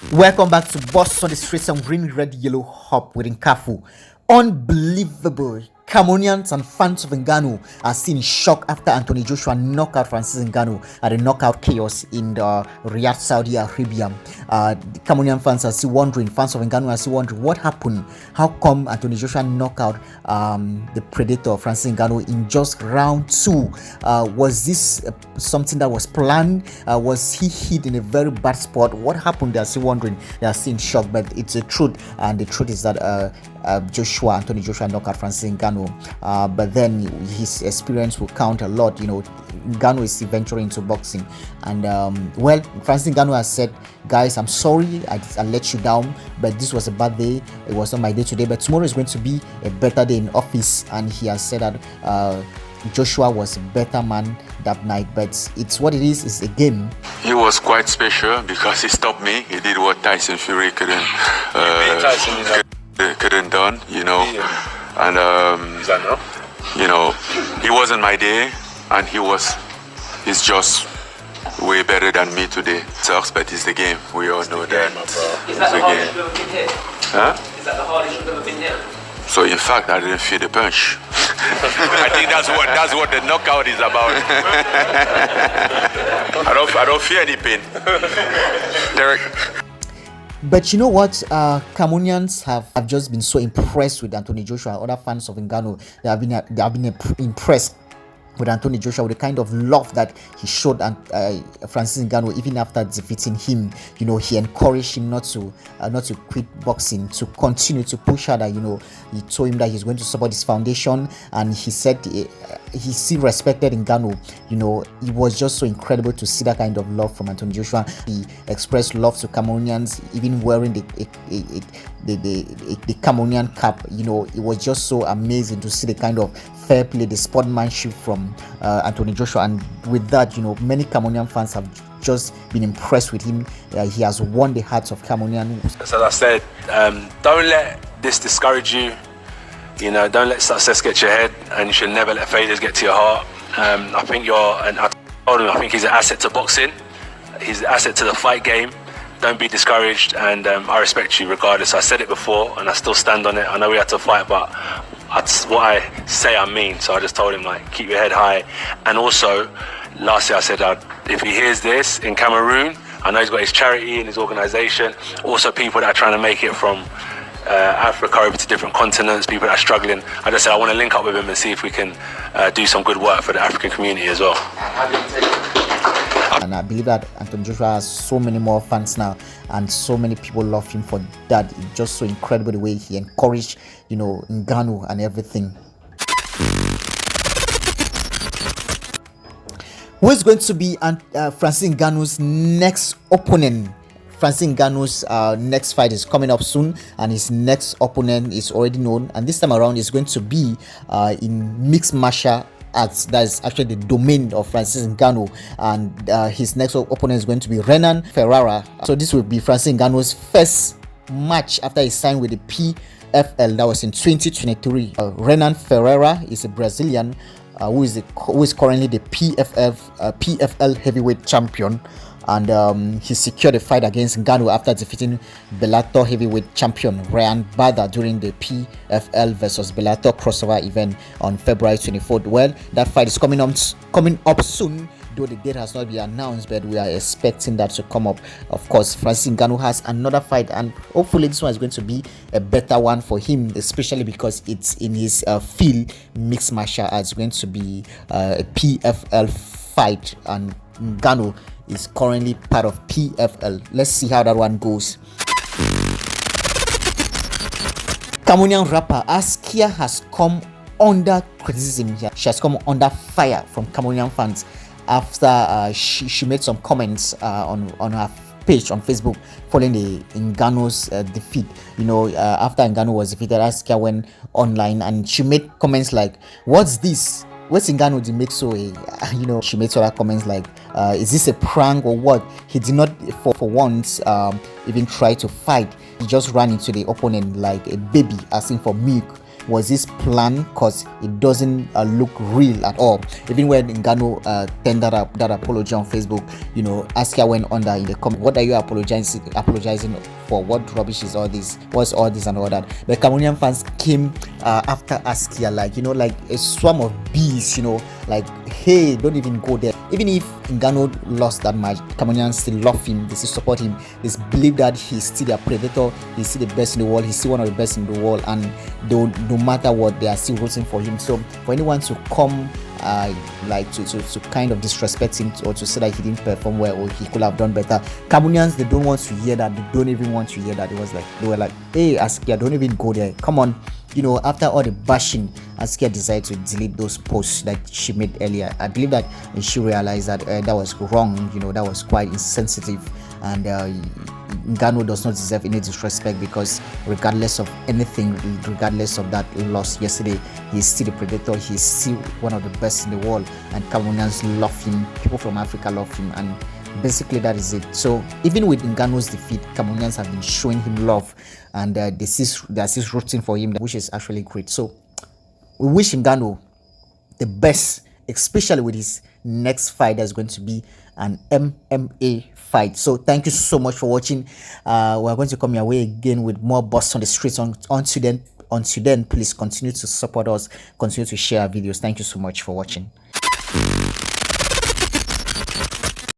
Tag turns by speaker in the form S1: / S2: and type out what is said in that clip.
S1: Welcome back to Boss on the Streets and Green, Red, Yellow Hop with Nkafu. Unbelievable. Cameroonians and fans of Ngannou are still in shock after Anthony Joshua knocked out Francis Ngannou at the knockout chaos in Riyadh, Saudi Arabia. The Cameroonian fans are still wondering, fans of Ngannou are still wondering what happened. How come Anthony Joshua knocked out the Predator Francis Ngannou in just round 2? Was this something that was planned? Was he hit in a very bad spot? What happened? They are still wondering. They are still in shock, but it's the truth, and the truth is that Anthony Joshua knocked out Francis Ngannou, but then his experience will count a lot. Ngannou is venturing into boxing, and Francis Ngannou has said, guys, I'm sorry I let you down, but this was a bad day. It was not my day today, but tomorrow is going to be a better day in office. And he has said that Joshua was a better man that night, but it's what it is. It's a game.
S2: He was quite special because he stopped me. He did what Tyson Fury couldn't done, and he wasn't my day, and he's just way better than me today. Sucks, but it's the game. We all know that.
S3: Is that the hardest you've ever been hit?
S2: Huh?
S3: Is that the hardest you've ever been hit?
S2: So in fact, I didn't feel the punch. I think that's what the knockout is about. I don't feel any pain. Derek.
S1: But you know what? Cameroonians have just been so impressed with Anthony Joshua. Other fans of Ngannou, they have been impressed with Anthony Joshua, with the kind of love that he showed Francis Ngannou even after defeating him. He encouraged him not to quit boxing, to continue to push harder. He told him that he's going to support his foundation, and he said he still respected Ngannou. It was just so incredible to see that kind of love from Anthony Joshua. He expressed love to Cameroonians, even wearing the Cameroonian cap. It was just so amazing to see the kind of fair play, the sportsmanship from Anthony Joshua. And with that, many Cameroonian fans have just been impressed with him. He has won the hearts of Cameroonians.
S4: As I said, don't let this discourage you. Don't let success get to your head, and you should never let failures get to your heart. I think he's an asset to boxing. He's an asset to the fight game. Don't be discouraged, and I respect you regardless. I said it before, and I still stand on it. I know we had to fight, but what I say I mean. So I just told him, keep your head high. And also, lastly, I said if he hears this in Cameroon, I know he's got his charity and his organisation. Also, people that are trying to make it from Africa over to different continents, people that are struggling. I just said I want to link up with him and see if we can do some good work for the African community as well.
S1: And I believe that Anthony Joshua has so many more fans now, and so many people love him for that. It's just so incredible the way he encouraged, Ngannou and everything. Who is going to be Francis Ngannou's next opponent? Francis Ngannou's next fight is coming up soon, and his next opponent is already known. And this time around, is going to be in mixed martial arts. That is actually the domain of Francis Ngannou, and his next opponent is going to be Renan Ferreira. So this will be Francis Ngannou's first match after he signed with the PFL. That was in 2023. Renan Ferreira is a Brazilian who is currently the PFL heavyweight champion. And he secured a fight against Ngannou after defeating Bellator heavyweight champion Ryan Bader during the PFL versus Bellator crossover event on February 24th. Well, that fight is coming up soon, though the date has not been announced, but we are expecting that to come up. Of course, Francis Ngannou has another fight, and hopefully this one is going to be a better one for him, especially because it's in his field, mixed martial arts. It's going to be a PFL fight, and Ngannou is currently part of PFL. Let's see how that one goes. Cameroonian rapper Askia has come under criticism here. She has come under fire from Cameroonian fans after she made some comments on her page on Facebook following the Ngannou's defeat. After Ngannou was defeated, Askia went online and she made comments like, "What's this? What's Ngannou did make so she made other comments like, is this a prank or what?" He did not for once even try to fight. He just ran into the opponent like a baby asking for milk. was this plan? Because it doesn't look real at all. Even when Ngannou tendered up that apology on Facebook, you know, Askia went under in the comment, what are you apologizing for? What rubbish is all this? What's all this and all that? The Cameroonian fans came after Askia, like, you know, like a swarm of bees, you know, like, hey, don't even go there. Even if Ngannou lost that match, Cameroonians still love him, they still support him, they believe that he's still their predator, he's still the best in the world, he's still one of the best in the world, and no matter what, they are still rooting for him. So for anyone to come like to kind of disrespect him, or to say that he didn't perform well or he could have done better, Cameroonians, they don't want to hear that. They don't even want to hear that. They were like, hey, Askia, don't even go there, come on. You know, after all the bashing, Askia decided to delete those posts that she made earlier. I believe that she realized that that was wrong, you know, that was quite insensitive, and Ngannou does not deserve any disrespect, because regardless of anything, regardless of that loss yesterday, he's still the predator, he's still one of the best in the world, and Cameroonians love him, people from Africa love him, and basically that is it. So even with Ngannou's defeat, Cameroonians have been showing him love, and they're still rooting for him, which is actually great. So we wish Ngannou the best, especially with his next fight that's going to be an MMA fight. So thank you so much for watching. We're going to come your way again with more Boss on the Streets. Until then, please continue to support us, continue to share our videos. Thank you so much for watching.